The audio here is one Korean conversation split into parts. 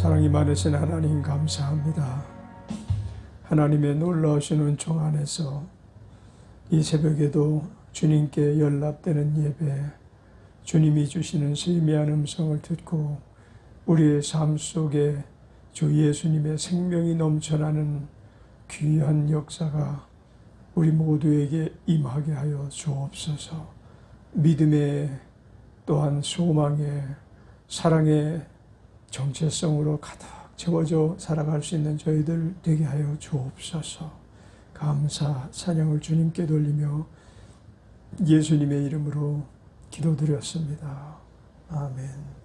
사랑이 많으신 하나님 감사합니다. 하나님의 놀라우신 은총 안에서 이 새벽에도 주님께 연락되는 예배, 주님이 주시는 세미한 음성을 듣고 우리의 삶 속에 주 예수님의 생명이 넘쳐나는 귀한 역사가 우리 모두에게 임하게 하여 주옵소서. 믿음의 또한 소망의 사랑의 정체성으로 가득 채워져 살아갈 수 있는 저희들 되게 하여 주옵소서. 감사 찬양을 주님께 돌리며 예수님의 이름으로 기도드렸습니다. 아멘.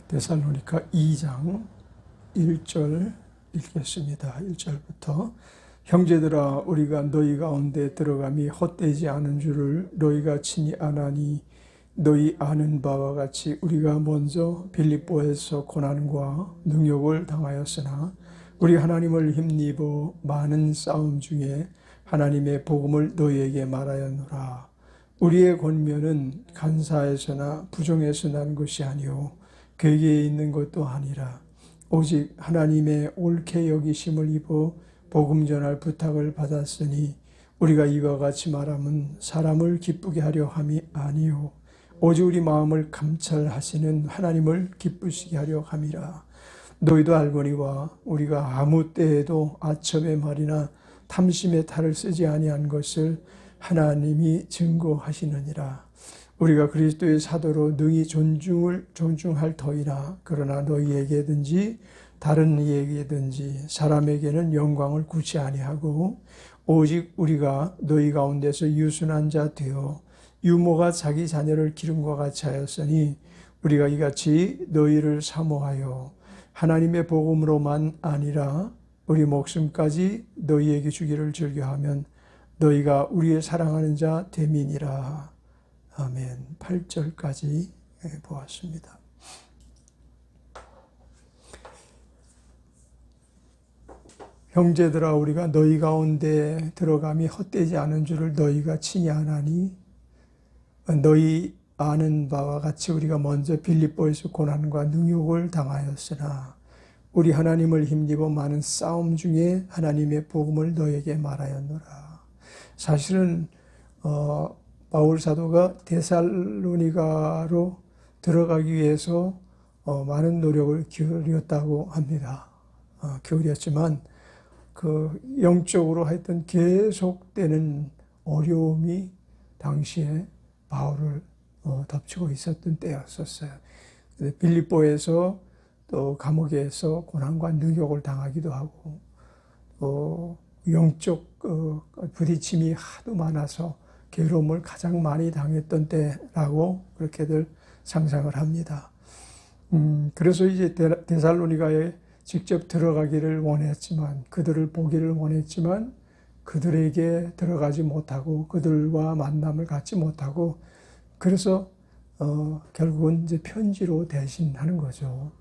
데살로니가 2장 1절 읽겠습니다. 1절부터 형제들아 우리가 너희 가운데 들어감이 헛되지 않은 줄을 너희가 친히 아나니 너희 아는 바와 같이 우리가 먼저 빌립보에서 고난과 능욕을 당하였으나 우리 하나님을 힘입어 많은 싸움 중에 하나님의 복음을 너희에게 말하였노라. 우리의 권면은 간사에서나 부정에서 난 것이 아니오 괴계에 있는 것도 아니라 오직 하나님의 옳게 여기심을 입어 복음 전할 부탁을 받았으니 우리가 이와 같이 말함은 사람을 기쁘게 하려 함이 아니요 오직 우리 마음을 감찰하시는 하나님을 기쁘시게 하려 함이라. 너희도 알거니와 우리가 아무 때에도 아첨의 말이나 탐심의 탈을 쓰지 아니한 것을 하나님이 증거하시느니라. 우리가 그리스도의 사도로 능히 존중할 터이나 그러나 너희에게든지 다른 이에게든지 사람에게는 영광을 구치 아니하고 오직 우리가 너희 가운데서 유순한 자 되어 유모가 자기 자녀를 기름과 같이 하였으니 우리가 이같이 너희를 사모하여 하나님의 복음으로만 아니라 우리 목숨까지 너희에게 주기를 즐겨하면 너희가 우리의 사랑하는 자 됨이니라. 아멘. 8절까지 보았습니다. 형제들아 우리가 너희 가운데 들어감이 헛되지 않은 줄을 너희가 친히 아나니 너희 아는 바와 같이 우리가 먼저 빌립보에서 고난과 능욕을 당하였으나 우리 하나님을 힘입어 많은 싸움 중에 하나님의 복음을 너희에게 말하였노라. 사실은 바울 사도가 데살로니가로 들어가기 위해서 많은 노력을 기울였다고 합니다. 기울였지만 그 영적으로 하여튼 계속되는 어려움이 당시에 바울을 덮치고 있었던 때였었어요. 빌립보에서 또 감옥에서 고난과 능욕을 당하기도 하고 영적 부딪힘이 하도 많아서 괴로움을 가장 많이 당했던 때라고 그렇게들 상상을 합니다. 그래서 이제 데살로니가에 직접 들어가기를 원했지만 그들을 보기를 원했지만 그들에게 들어가지 못하고 그들과 만남을 갖지 못하고 그래서 결국은 이제 편지로 대신하는 거죠.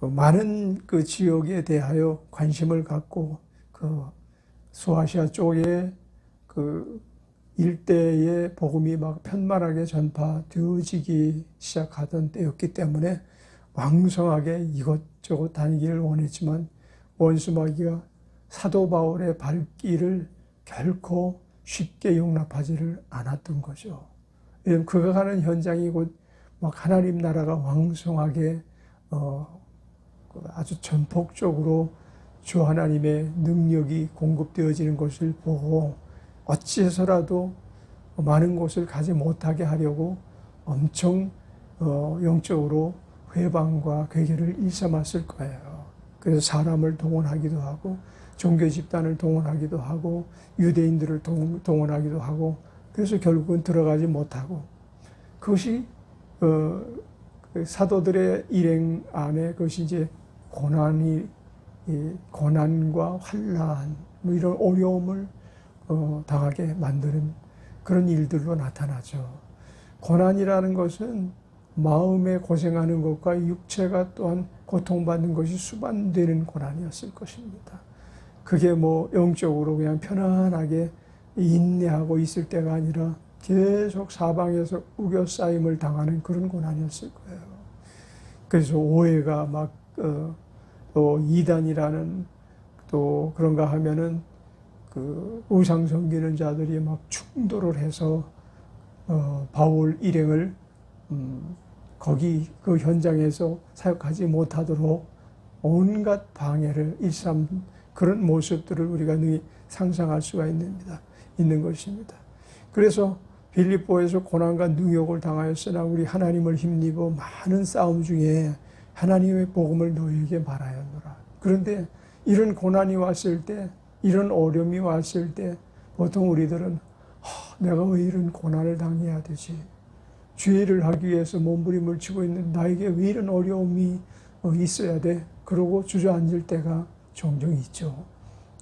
많은 그 지역에 대하여 관심을 갖고 그 소아시아 쪽에 그 일대의 복음이 막 편만하게 전파되어지기 시작하던 때였기 때문에 왕성하게 이것저것 다니기를 원했지만 원수마귀가 사도 바울의 발길을 결코 쉽게 용납하지를 않았던 거죠. 그가 가는 현장이 곧 막 하나님 나라가 왕성하게 아주 전폭적으로 주 하나님의 능력이 공급되어지는 것을 보고 어찌해서라도 많은 곳을 가지 못하게 하려고 엄청 영적으로 회방과 괴계를 일삼았을 거예요. 그래서 사람을 동원하기도 하고 종교 집단을 동원하기도 하고 유대인들을 동원하기도 하고 그래서 결국은 들어가지 못하고 그것이 사도들의 일행 안에 그것이 이제 고난과 환난 뭐 이런 어려움을 당하게 만드는 그런 일들로 나타나죠. 고난이라는 것은 마음에 고생하는 것과 육체가 또한 고통받는 것이 수반되는 고난이었을 것입니다. 그게 뭐 영적으로 그냥 편안하게 인내하고 있을 때가 아니라 계속 사방에서 우겨싸임을 당하는 그런 고난이었을 거예요. 그래서 오해가 막 또 이단이라는 또 그런가 하면은 그 우상 섬기는 자들이 막 충돌을 해서 바울 일행을 거기 그 현장에서 사역하지 못하도록 온갖 방해를 일삼 그런 모습들을 우리가 능히 상상할 수가 있는 것입니다. 그래서 빌립보에서 고난과 능욕을 당하였으나 우리 하나님을 힘입어 많은 싸움 중에 하나님의 복음을 너희에게 말하였노라. 그런데 이런 고난이 왔을 때, 이런 어려움이 왔을 때 보통 우리들은 내가 왜 이런 고난을 당해야 되지? 죄를 하기 위해서 몸부림을 치고 있는 나에게 왜 이런 어려움이 있어야 돼? 그러고 주저앉을 때가 종종 있죠.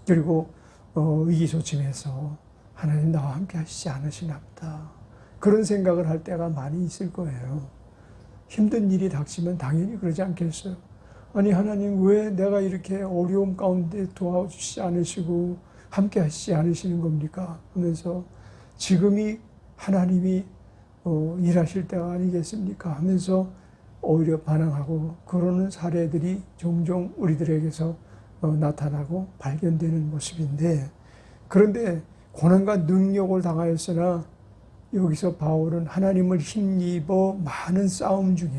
그리고 의기소침해서 하나님 나와 함께 하시지 않으시나 보다. 그런 생각을 할 때가 많이 있을 거예요. 힘든 일이 닥치면 당연히 그러지 않겠어요? 아니 하나님 왜 내가 이렇게 어려움 가운데 도와주시지 않으시고 함께 하시지 않으시는 겁니까? 하면서 지금이 하나님이 일하실 때가 아니겠습니까? 하면서 오히려 반항하고 그러는 사례들이 종종 우리들에게서 나타나고 발견되는 모습인데, 그런데 고난과 능욕을 당하였으나 여기서 바울은 하나님을 힘입어 많은 싸움 중에,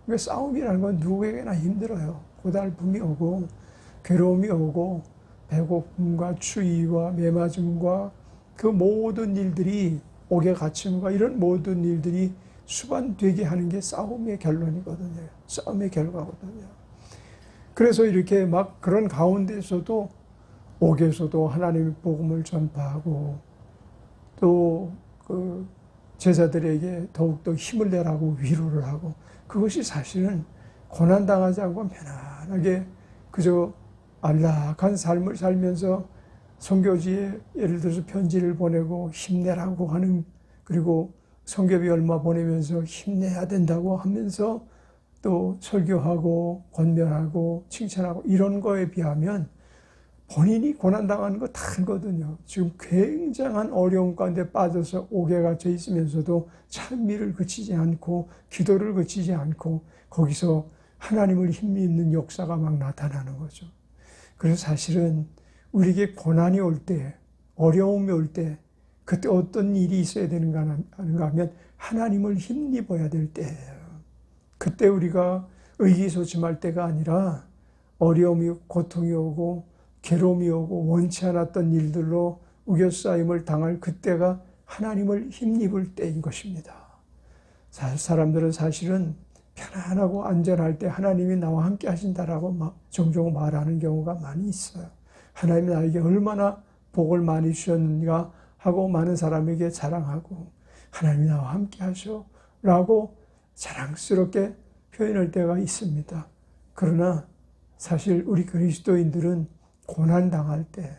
그러니까 싸움이라는 건 누구에게나 힘들어요. 고달픔이 오고 괴로움이 오고 배고픔과 추위와 매맞음과 그 모든 일들이 옥에 갇힘과 이런 모든 일들이 수반되게 하는 게 싸움의 결론이거든요. 싸움의 결과거든요. 그래서 이렇게 막 그런 가운데서도 옥에서도 하나님의 복음을 전파하고 또 그 제자들에게 더욱더 힘을 내라고 위로를 하고, 그것이 사실은 고난당하지 않고 편안하게 그저 안락한 삶을 살면서 선교지에 예를 들어서 편지를 보내고 힘내라고 하는, 그리고 선교비 얼마 보내면서 힘내야 된다고 하면서 또 설교하고 권면하고 칭찬하고 이런 거에 비하면 본인이 고난당하는 거 다르거든요. 지금 굉장한 어려움 가운데 빠져서 옥에 갇혀 있으면서도 찬미를 그치지 않고 기도를 그치지 않고 거기서 하나님을 힘입는 역사가 막 나타나는 거죠. 그래서 사실은 우리에게 고난이 올 때, 어려움이 올 때 그때 어떤 일이 있어야 되는가 하면 하나님을 힘입어야 될 때예요. 그때 우리가 의기소침할 때가 아니라 어려움이 고통이 오고 괴로움이 오고 원치 않았던 일들로 우겨싸임을 당할 그때가 하나님을 힘입을 때인 것입니다. 사람들은 사실은 편안하고 안전할 때 하나님이 나와 함께 하신다라고 종종 말하는 경우가 많이 있어요. 하나님이 나에게 얼마나 복을 많이 주셨는가 하고 많은 사람에게 자랑하고 하나님이 나와 함께 하셔 라고 자랑스럽게 표현할 때가 있습니다. 그러나 사실 우리 그리스도인들은 고난당할 때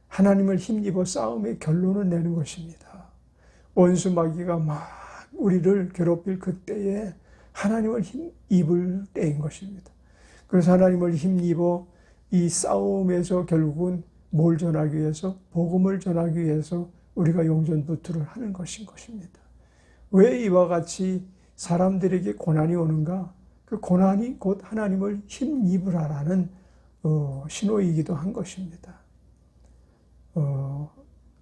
하나님을 힘입어 싸움의 결론을 내는 것입니다. 원수 마귀가 막 우리를 괴롭힐 그때에 하나님을 힘입을 때인 것입니다. 그래서 하나님을 힘입어 이 싸움에서 결국은 뭘 전하기 위해서? 복음을 전하기 위해서 우리가 용전부투를 하는 것인 것입니다. 왜 이와 같이 사람들에게 고난이 오는가? 그 고난이 곧 하나님을 힘입으라라는 신호이기도 한 것입니다.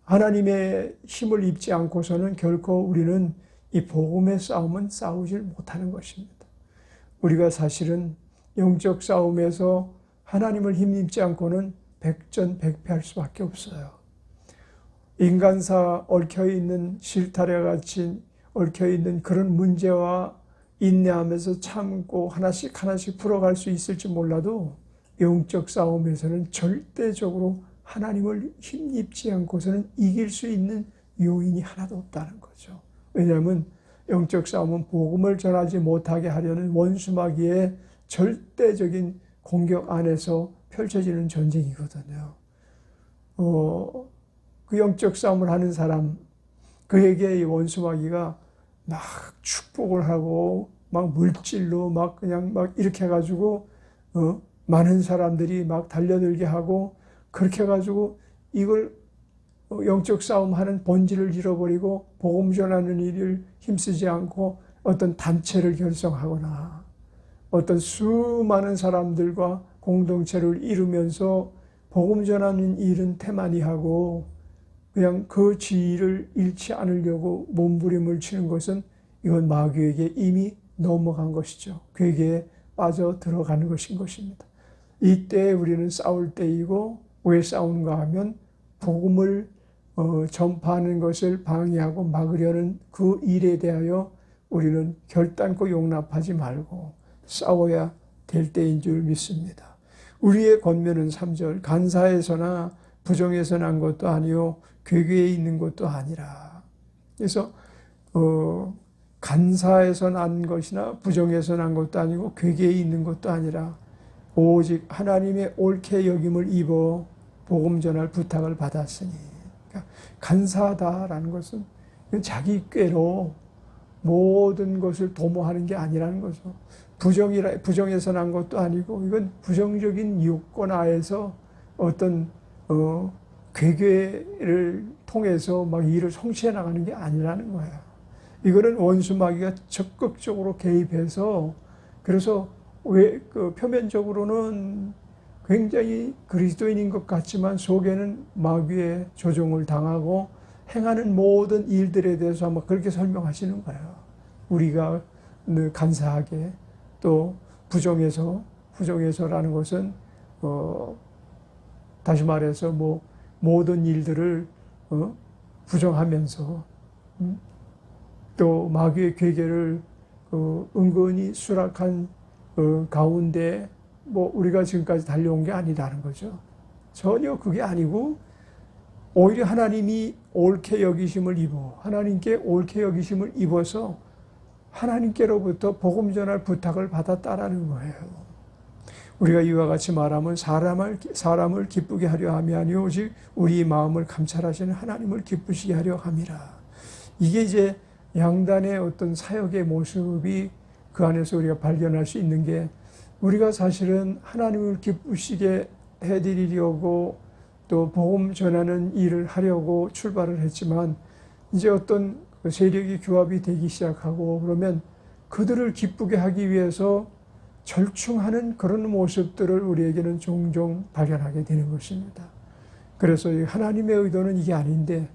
하나님의 힘을 입지 않고서는 결코 우리는 이 복음의 싸움은 싸우질 못하는 것입니다. 우리가 사실은 영적 싸움에서 하나님을 힘입지 않고는 백전백패할 수밖에 없어요. 인간사 얽혀있는 실타래 같이 얽혀있는 그런 문제와 인내하면서 참고 하나씩 하나씩 풀어갈 수 있을지 몰라도 영적 싸움에서는 절대적으로 하나님을 힘입지 않고서는 이길 수 있는 요인이 하나도 없다는 거죠. 왜냐하면 영적 싸움은 복음을 전하지 못하게 하려는 원수 마귀의 절대적인 공격 안에서 펼쳐지는 전쟁이거든요. 그 영적 싸움을 하는 사람, 그에게 이 원수 마귀가 막 축복을 하고 막 물질로 막 그냥 막 이렇게 해가지고 많은 사람들이 막 달려들게 하고 그렇게 해가지고 이걸 영적 싸움하는 본질을 잃어버리고 복음 전하는 일을 힘쓰지 않고 어떤 단체를 결성하거나 어떤 수많은 사람들과 공동체를 이루면서 복음 전하는 일은 태만히 하고 그냥 그 지위를 잃지 않으려고 몸부림을 치는 것은 이건 마귀에게 이미 넘어간 것이죠. 괴계에 빠져 들어가는 것인 것입니다. 이때 우리는 싸울 때이고 왜 싸우는가 하면 복음을 전파하는 것을 방해하고 막으려는 그 일에 대하여 우리는 결단코 용납하지 말고 싸워야 될 때인 줄 믿습니다. 우리의 권면은 3절 간사에서나 부정에서 난 것도 아니요 괴계에 있는 것도 아니라. 그래서 간사에서 난 것이나 부정에서 난 것도 아니고 괴계에 있는 것도 아니라 오직 하나님의 옳게 여김을 입어 복음 전할 부탁을 받았으니. 그러니까 간사하다라는 것은 자기 꾀로 모든 것을 도모하는 게 아니라는 거죠. 부정에서 난 것도 아니고 이건 부정적인 유권 하에서 어떤 괴계를 통해서 막 일을 성취해 나가는 게 아니라는 거예요. 이거는 원수 마귀가 적극적으로 개입해서 그래서 표면적으로는 굉장히 그리스도인인 것 같지만 속에는 마귀의 조종을 당하고 행하는 모든 일들에 대해서 아마 그렇게 설명하시는 거예요. 우리가 간사하게 또 부정해서라는 것은 다시 말해서 뭐 모든 일들을 부정하면서 또 마귀의 괴계를 은근히 수락한 가운데 뭐 우리가 지금까지 달려온 게 아니라는 거죠. 전혀 그게 아니고 오히려 하나님이 옳게 여기심을 입어 하나님께 옳게 여기심을 입어서 하나님께로부터 복음 전할 부탁을 받았다라는 거예요. 우리가 이와 같이 말하면 사람을 기쁘게 하려 함이 아니요 오직 우리 마음을 감찰하시는 하나님을 기쁘시게 하려 함이라. 이게 이제 양단의 어떤 사역의 모습이 그 안에서 우리가 발견할 수 있는 게 우리가 사실은 하나님을 기쁘시게 해드리려고 또 복음 전하는 일을 하려고 출발을 했지만 이제 어떤 세력이 규합이 되기 시작하고 그러면 그들을 기쁘게 하기 위해서 절충하는 그런 모습들을 우리에게는 종종 발견하게 되는 것입니다. 그래서 하나님의 의도는 이게 아닌데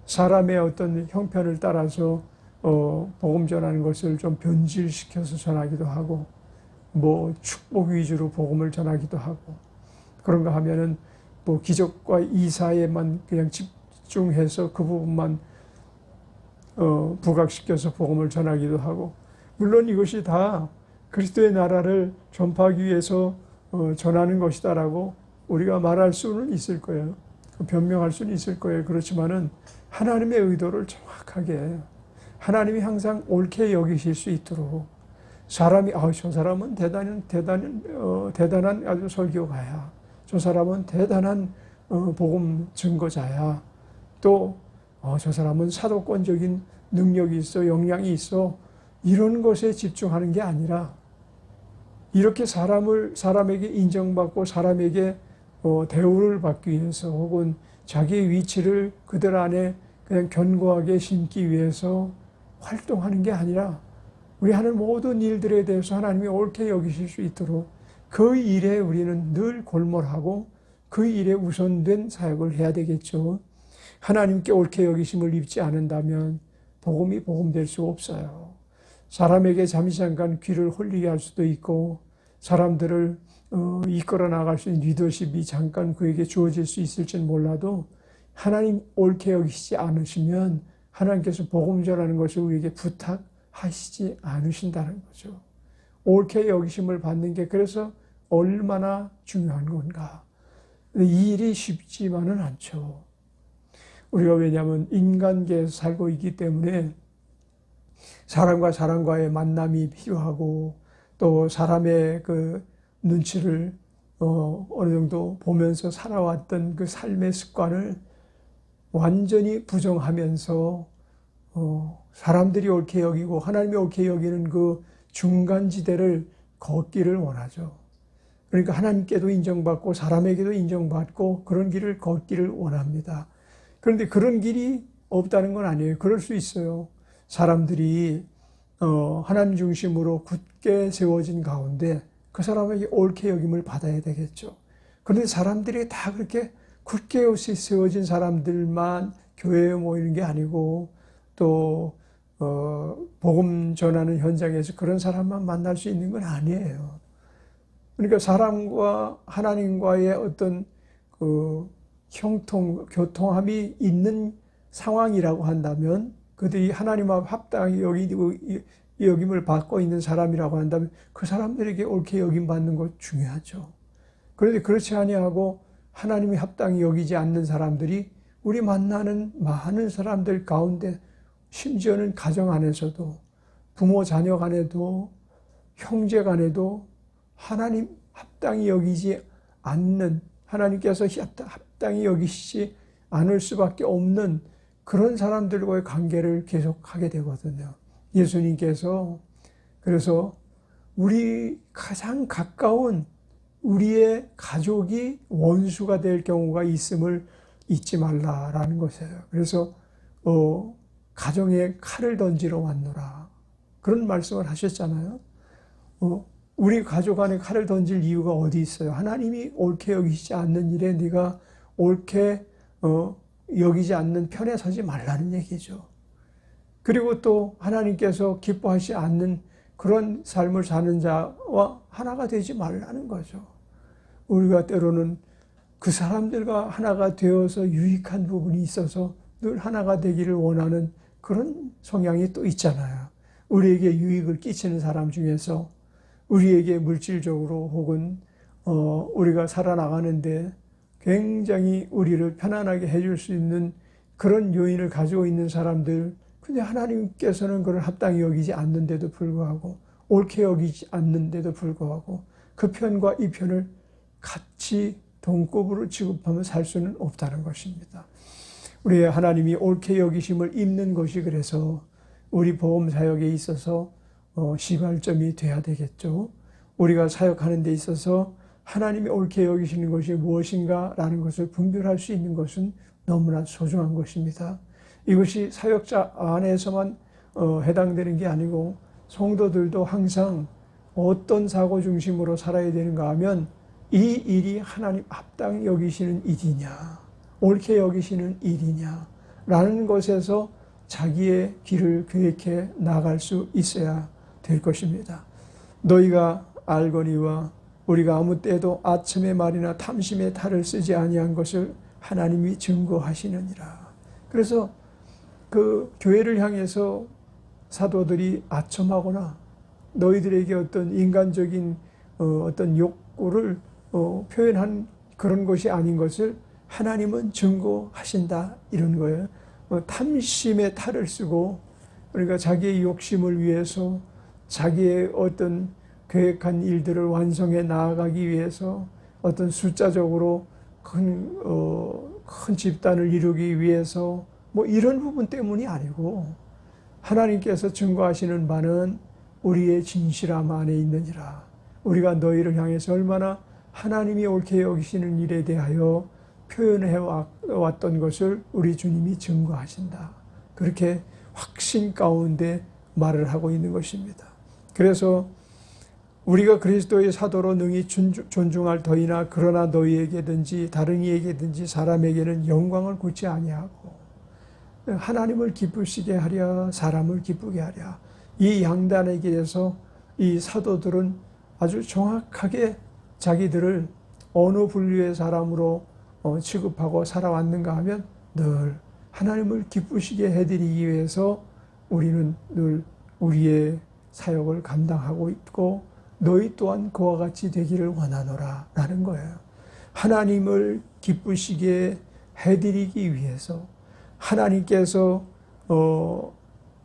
사람의 어떤 형편을 따라서 복음 전하는 것을 좀 변질시켜서 전하기도 하고 뭐 축복 위주로 복음을 전하기도 하고 그런가 하면은 뭐 기적과 이사에만 그냥 집중해서 그 부분만 부각시켜서 복음을 전하기도 하고 물론 이것이 다 그리스도의 나라를 전파하기 위해서 전하는 것이다라고 우리가 말할 수는 있을 거예요. 변명할 수는 있을 거예요. 그렇지만은 하나님의 의도를 정확하게 하나님이 항상 옳게 여기실 수 있도록 사람이 저 사람은 대단한 아주 설교가야. 저 사람은 대단한 복음 증거자야. 또 저 사람은 사도권적인 능력이 있어, 역량이 있어. 이런 것에 집중하는 게 아니라 이렇게 사람에게 인정받고 사람에게 대우를 받기 위해서 혹은 자기의 위치를 그들 안에 그냥 견고하게 심기 위해서 활동하는 게 아니라 우리 하는 모든 일들에 대해서 하나님이 옳게 여기실 수 있도록 그 일에 우리는 늘 골몰하고 그 일에 우선된 사역을 해야 되겠죠. 하나님께 옳게 여기심을 입지 않는다면 복음이 복음될 수 없어요. 사람에게 잠깐 귀를 홀리게 할 수도 있고 사람들을 이끌어 나갈 수 있는 리더십이 잠깐 그에게 주어질 수 있을지는 몰라도 하나님 옳게 여기시지 않으시면 하나님께서 복음 전하는 것을 우리에게 부탁하시지 않으신다는 거죠. 옳게 여기심을 받는 게 그래서 얼마나 중요한 건가. 이 일이 쉽지만은 않죠. 우리가 왜냐하면 인간계에서 살고 있기 때문에 사람과 사람과의 만남이 필요하고 또 사람의 그 눈치를 어느 정도 보면서 살아왔던 그 삶의 습관을 완전히 부정하면서 사람들이 옳게 여기고 하나님이 옳게 여기는 그 중간지대를 걷기를 원하죠. 그러니까 하나님께도 인정받고 사람에게도 인정받고 그런 길을 걷기를 원합니다. 그런데 그런 길이 없다는 건 아니에요. 그럴 수 있어요. 사람들이 하나님 중심으로 굳게 세워진 가운데 그 사람에게 옳게 여김을 받아야 되겠죠. 그런데 사람들이 다 그렇게 굳게 세워진 사람들만 교회에 모이는 게 아니고 또 복음 전하는 현장에서 그런 사람만 만날 수 있는 건 아니에요. 그러니까 사람과 하나님과의 어떤 그 교통함이 있는 상황이라고 한다면, 그들이 하나님과 합당히 여김을 받고 있는 사람이라고 한다면 그 사람들에게 옳게 여김 받는 것 중요하죠. 그런데 그렇지 아니하고 하나님이 합당히 여기지 않는 사람들이 우리 만나는 많은 사람들 가운데, 심지어는 가정 안에서도, 부모 자녀 간에도, 형제 간에도 하나님 합당히 여기지 않는, 하나님께서 합당히 여기시지 않을 수밖에 없는 그런 사람들과의 관계를 계속하게 되거든요. 예수님께서 그래서 우리 가장 가까운 우리의 가족이 원수가 될 경우가 있음을 잊지 말라라는 것이에요. 그래서 가정에 칼을 던지러 왔노라, 그런 말씀을 하셨잖아요. 우리 가족 안에 칼을 던질 이유가 어디 있어요? 하나님이 옳게 여기지 않는 일에 네가 옳게 여기지 않는 편에 서지 말라는 얘기죠. 그리고 또 하나님께서 기뻐하지 않는 그런 삶을 사는 자와 하나가 되지 말라는 거죠. 우리가 때로는 그 사람들과 하나가 되어서 유익한 부분이 있어서 늘 하나가 되기를 원하는 그런 성향이 또 있잖아요. 우리에게 유익을 끼치는 사람 중에서 우리에게 물질적으로 혹은 우리가 살아나가는데 굉장히 우리를 편안하게 해줄 수 있는 그런 요인을 가지고 있는 사람들, 근데 하나님께서는 그걸 합당히 여기지 않는데도 불구하고, 옳게 여기지 않는데도 불구하고 그 편과 이 편을 같이 동급으로 취급하며 살 수는 없다는 것입니다. 우리의 하나님이 옳게 여기심을 입는 것이 그래서 우리 복음 사역에 있어서 시발점이 돼야 되겠죠. 우리가 사역하는 데 있어서 하나님이 옳게 여기시는 것이 무엇인가라는 것을 분별할 수 있는 것은 너무나 소중한 것입니다. 이것이 사역자 안에서만 해당되는 게 아니고 성도들도 항상 어떤 사고 중심으로 살아야 되는가 하면 이 일이 하나님 합당히 여기시는 일이냐, 옳게 여기시는 일이냐 라는 것에서 자기의 길을 계획해 나갈 수 있어야 될 것입니다. 너희가 알거니와 우리가 아무 때도 아첨의 말이나 탐심의 탈을 쓰지 아니한 것을 하나님이 증거하시느니라. 그래서 그 교회를 향해서 사도들이 아첨하거나 너희들에게 어떤 인간적인 어떤 욕구를 표현한 그런 것이 아닌 것을 하나님은 증거하신다, 이런 거예요. 탐심의 탈을 쓰고, 그러니까 자기의 욕심을 위해서 자기의 어떤 계획한 일들을 완성해 나아가기 위해서 어떤 숫자적으로 큰 집단을 이루기 위해서 이런 부분 때문이 아니고, 하나님께서 증거하시는 바는 우리의 진실함 안에 있느니라. 우리가 너희를 향해서 얼마나 하나님이 옳게 여기시는 일에 대하여 표현해 왔던 것을 우리 주님이 증거하신다. 그렇게 확신 가운데 말을 하고 있는 것입니다. 그래서 우리가 그리스도의 사도로 능히 존중할 터이나 그러나 너희에게든지 다른 이에게든지 사람에게는 영광을 굳지 아니하고 하나님을 기쁘시게 하랴 사람을 기쁘게 하랴, 이 양단에 대해서 이 사도들은 아주 정확하게 자기들을 어느 분류의 사람으로 취급하고 살아왔는가 하면 늘 하나님을 기쁘시게 해드리기 위해서 우리는 늘 우리의 사역을 감당하고 있고 너희 또한 그와 같이 되기를 원하노라 라는 거예요. 하나님을 기쁘시게 해드리기 위해서, 하나님께서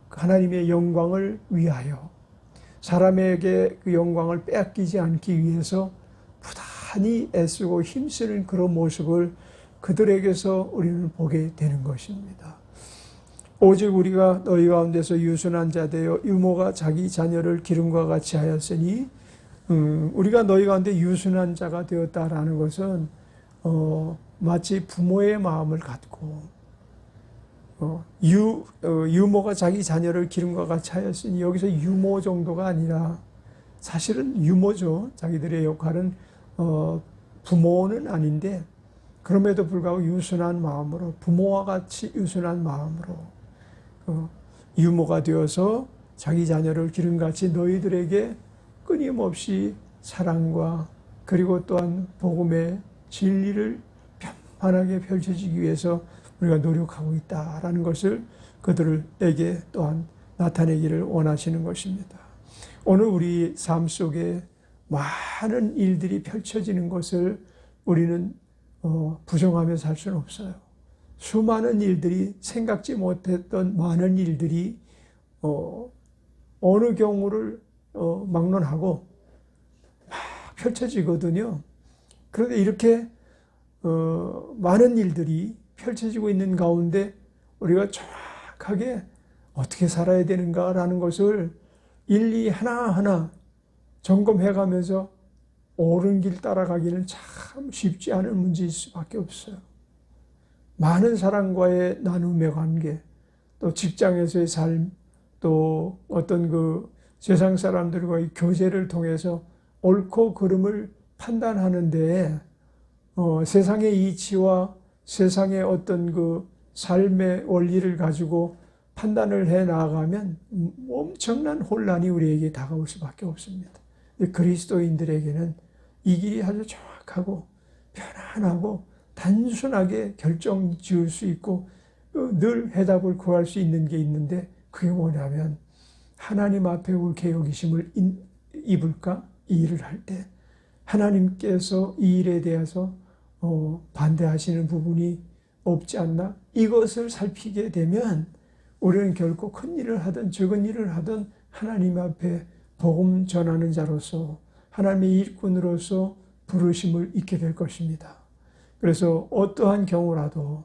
하나님의 영광을 위하여 사람에게 그 영광을 빼앗기지 않기 위해서 부단히 애쓰고 힘쓰는 그런 모습을 그들에게서 우리는 보게 되는 것입니다. 오직 우리가 너희 가운데서 유순한 자 되어 유모가 자기 자녀를 기름과 같이 하였으니 우리가 너희 가운데 유순한 자가 되었다라는 것은 마치 부모의 마음을 갖고 유모가 자기 자녀를 기름과 같이 하였으니 여기서 유모 정도가 아니라 사실은 유모죠. 자기들의 역할은 부모는 아닌데 그럼에도 불구하고 유순한 마음으로 부모와 같이 유순한 마음으로 유모가 되어서 자기 자녀를 기름같이 너희들에게 끊임없이 사랑과 그리고 또한 복음의 진리를 편안하게 펼쳐지기 위해서 우리가 노력하고 있다라는 것을 그들에게 또한 나타내기를 원하시는 것입니다. 오늘 우리 삶 속에 많은 일들이 펼쳐지는 것을 우리는 부정하며 살 수는 없어요. 수많은 일들이 생각지 못했던 많은 일들이 어느 경우를 막론하고 막 펼쳐지거든요. 그런데 이렇게 많은 일들이 펼쳐지고 있는 가운데 우리가 정확하게 어떻게 살아야 되는가라는 것을 일일이 하나하나 점검해 가면서 옳은 길 따라가기는 참 쉽지 않은 문제일 수밖에 없어요. 많은 사람과의 나눔의 관계, 또 직장에서의 삶, 또 어떤 그 세상 사람들과의 교제를 통해서 옳고 그름을 판단하는 데에 세상의 이치와 세상의 어떤 그 삶의 원리를 가지고 판단을 해 나가면 엄청난 혼란이 우리에게 다가올 수밖에 없습니다. 그리스도인들에게는 이 길이 아주 정확하고 편안하고 단순하게 결정 지을 수 있고 늘 해답을 구할 수 있는 게 있는데 그게 뭐냐면 하나님 앞에 옳게 여기심을 입을까? 이 일을 할 때 하나님께서 이 일에 대해서 반대하시는 부분이 없지 않나? 이것을 살피게 되면 우리는 결코 큰 일을 하든 적은 일을 하든 하나님 앞에 복음 전하는 자로서 하나님의 일꾼으로서 부르심을 잊게 될 것입니다. 그래서 어떠한 경우라도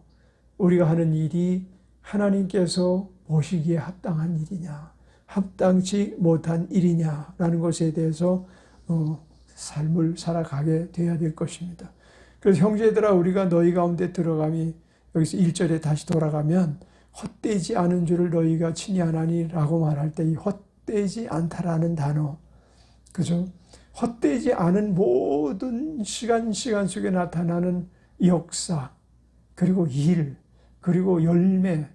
우리가 하는 일이 하나님께서 보시기에 합당한 일이냐, 합당치 못한 일이냐라는 것에 대해서 삶을 살아가게 되어야 될 것입니다. 그래서 형제들아 우리가 너희 가운데 들어감이 여기서 1절에 다시 돌아가면 헛되지 않은 줄을 너희가 친히 아나니라고 말할 때 이 헛되지 않다라는 단어, 그죠? 헛되지 않은 모든 시간 속에 나타나는 역사, 그리고 일, 그리고 열매,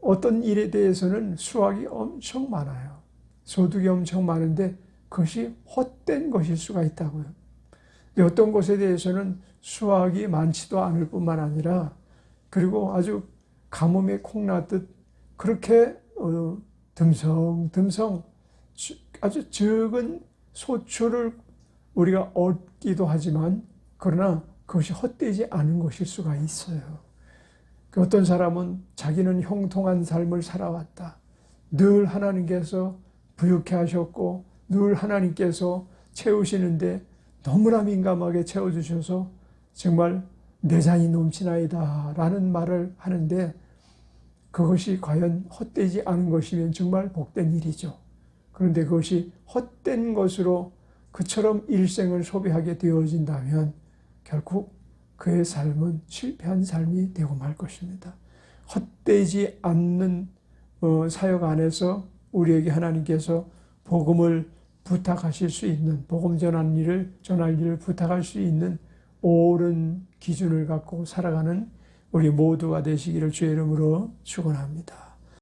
어떤 일에 대해서는 수확이 엄청 많아요. 소득이 엄청 많은데 그것이 헛된 것일 수가 있다고요. 어떤 것에 대해서는 수확이 많지도 않을 뿐만 아니라 그리고 아주 가뭄에 콩 났듯 그렇게 듬성듬성 아주 적은 소출을 우리가 얻기도 하지만 그러나 그것이 헛되지 않은 것일 수가 있어요. 어떤 사람은 자기는 형통한 삶을 살아왔다. 늘 하나님께서 부유케 하셨고 늘 하나님께서 채우시는데 너무나 민감하게 채워주셔서 정말 내장이 넘치나이다 라는 말을 하는데 그것이 과연 헛되지 않은 것이면 정말 복된 일이죠. 그런데 그것이 헛된 것으로 그처럼 일생을 소비하게 되어진다면 결국 그의 삶은 실패한 삶이 되고 말 것입니다. 헛되지 않는 사역 안에서 우리에게 하나님께서 복음을 부탁하실 수 있는, 복음 전할 일을 부탁할 수 있는 옳은 기준을 갖고 살아가는 우리 모두가 되시기를 주의 이름으로 축원합니다.